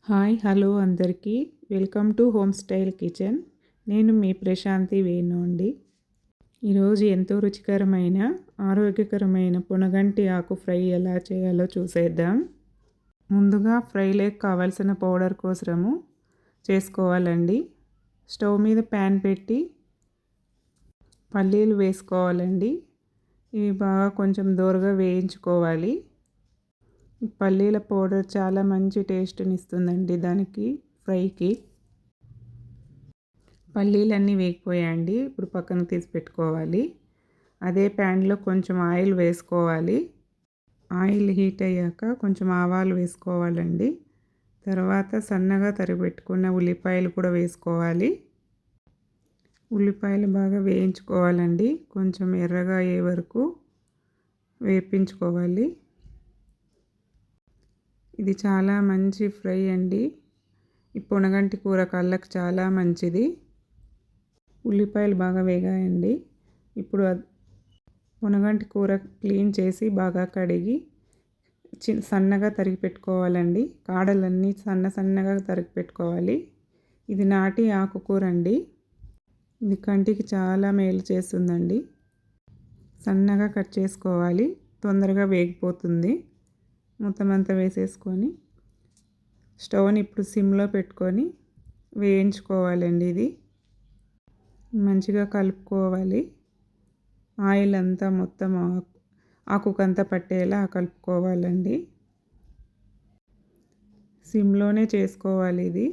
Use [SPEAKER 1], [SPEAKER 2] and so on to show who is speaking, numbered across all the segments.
[SPEAKER 1] Hi hello అందరికీ welcome to home style kitchen. నేను మీ ప్రశాంతి వేణు అండి. ఈరోజు ఎంతో రుచికరమైన ఆరోగ్యకరమైన పొనగంటి ఆకు ఫ్రై ఎలా చేయాలో చూసేద్దాం. ముందుగా ఫ్రైలోకి కావాల్సిన పౌడర్ కోసము చేసుకోవాలండి. స్టవ్ మీద ప్యాన్ పెట్టి పల్లీలు వేసుకోవాలండి. ఇవి బాగా కొంచెం దోరగా వేయించుకోవాలి. పల్లీల పౌడర్ చాలా మంచి టేస్ట్ని ఇస్తుందండి దానికి ఫ్రైకి. పల్లీలన్నీ వేగిపోయాయండి. ఇప్పుడు పక్కన తీసి పెట్టుకోవాలి. అదే ప్యాన్లో కొంచెం ఆయిల్ వేసుకోవాలి. ఆయిల్ హీట్ అయ్యాక కొంచెం ఆవాలు వేసుకోవాలండి. తర్వాత సన్నగా తరిగిపెట్టుకున్న ఉల్లిపాయలు కూడా వేసుకోవాలి. ఉల్లిపాయలు బాగా వేయించుకోవాలండి. కొంచెం ఎర్రగా అయ్యే వరకు వేపించుకోవాలి. ఇది చాలా మంచి ఫ్రై అండి. ఈ పొనగంటి కూర కళ్ళకు చాలా మంచిది. ఉల్లిపాయలు బాగా వేగాయండి. ఇప్పుడు పొనగంటి కూర క్లీన్ చేసి బాగా కడిగి సన్నగా తరిగి పెట్టుకోవాలండి. కాడలన్నీ సన్నగా తరిగి పెట్టుకోవాలి. ఇది నాటి ఆకుకూర అండి. ఇది కంటికి చాలా మేలు చేస్తుందండి. సన్నగా కట్ చేసుకోవాలి. తొందరగా వేగిపోతుంది. మొత్తం అంతా వేసేసుకొని స్టవ్ని ఇప్పుడు సిమ్లో పెట్టుకొని వేయించుకోవాలండి. ఇది మంచిగా కలుపుకోవాలి. ఆయిల్ అంతా మొత్తం ఆకుకంతా పట్టేలా కలుపుకోవాలండి. సిమ్లోనే చేసుకోవాలి. ఇది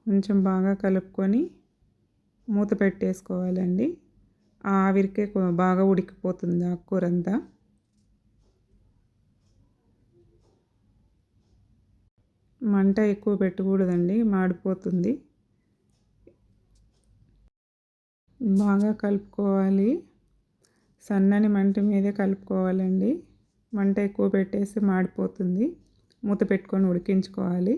[SPEAKER 1] కొంచెం బాగా కలుపుకొని మూత పెట్టేసుకోవాలండి. ఆవిరికే బాగా ఉడికిపోతుంది ఆకుకూర అంతా. మంట ఎక్కువ పెట్టకూడదండి, మాడిపోతుంది. బాగా కలుపుకోవాలి. సన్నని మంట మీదే కలుపుకోవాలండి. మంట ఎక్కువ పెట్టేసి మాడిపోతుంది. మూత పెట్టుకొని ఉడికించుకోవాలి.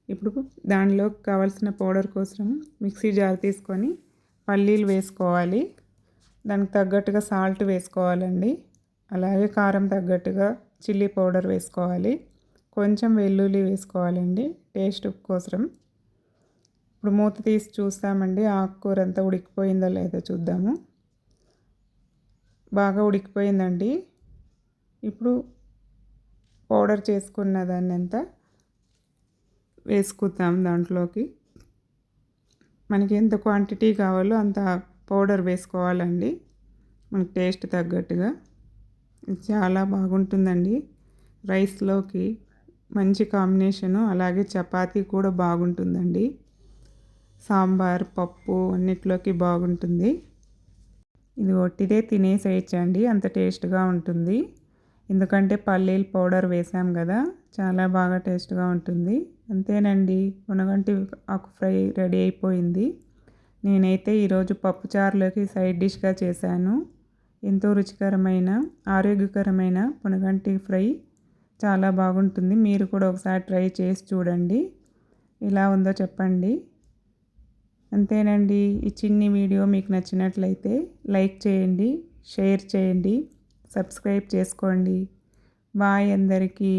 [SPEAKER 1] ఇప్పుడు దానిలోకి కావాల్సిన పౌడర్ కోసం మిక్సీ జార్ తీసుకొని పల్లీలు వేసుకోవాలి. దానికి తగ్గట్టుగా సాల్ట్ వేసుకోవాలండి. అలాగే కారం తగ్గట్టుగా చిల్లీ పౌడర్ వేసుకోవాలి. కొంచెం వెల్లుల్లి వేసుకోవాలండి టేస్ట్ కోసం. ఇప్పుడు మూత తీసి చూస్తామండి. ఆకుకూర అంతా ఉడికిపోయిందో లేదో చూద్దాము. బాగా ఉడికిపోయిందండి. ఇప్పుడు పౌడర్ చేసుకున్న దాన్ని అంతా వేసుకుందాం దాంట్లోకి. మనకి ఎంత క్వాంటిటీ కావాలో అంత పౌడర్ వేసుకోవాలండి, మనకి టేస్ట్ తగ్గట్టుగా. ఇది చాలా బాగుంటుందండి. రైస్లోకి మంచి కాంబినేషను. అలాగే చపాతీ కూడా బాగుంటుందండి. సాంబార్, పప్పు అన్నిట్లోకి బాగుంటుంది. ఇది ఒట్టిదే తినేసేయచ్చండి, అంత టేస్ట్గా ఉంటుంది. ఎందుకంటే పల్లీల పౌడర్ వేసాం కదా, చాలా బాగా టేస్ట్గా ఉంటుంది. అంతేనండి, పొనగంటి ఆకు ఫ్రై రెడీ అయిపోయింది. నేనైతే ఈరోజు పప్పుచారులోకి సైడ్ డిష్గా చేశాను. ఎంతో రుచికరమైన ఆరోగ్యకరమైన పొనగంటి ఫ్రై చాలా బాగుంటుంది. మీరు కూడా ఒకసారి ట్రై చేసి చూడండి. ఎలా ఉందో చెప్పండి. అంతేనండి, ఈ చిన్ని వీడియో మీకు నచ్చినట్లయితే లైక్ చేయండి, షేర్ చేయండి, సబ్స్క్రైబ్ చేసుకోండి. బాయ్ అందరికీ.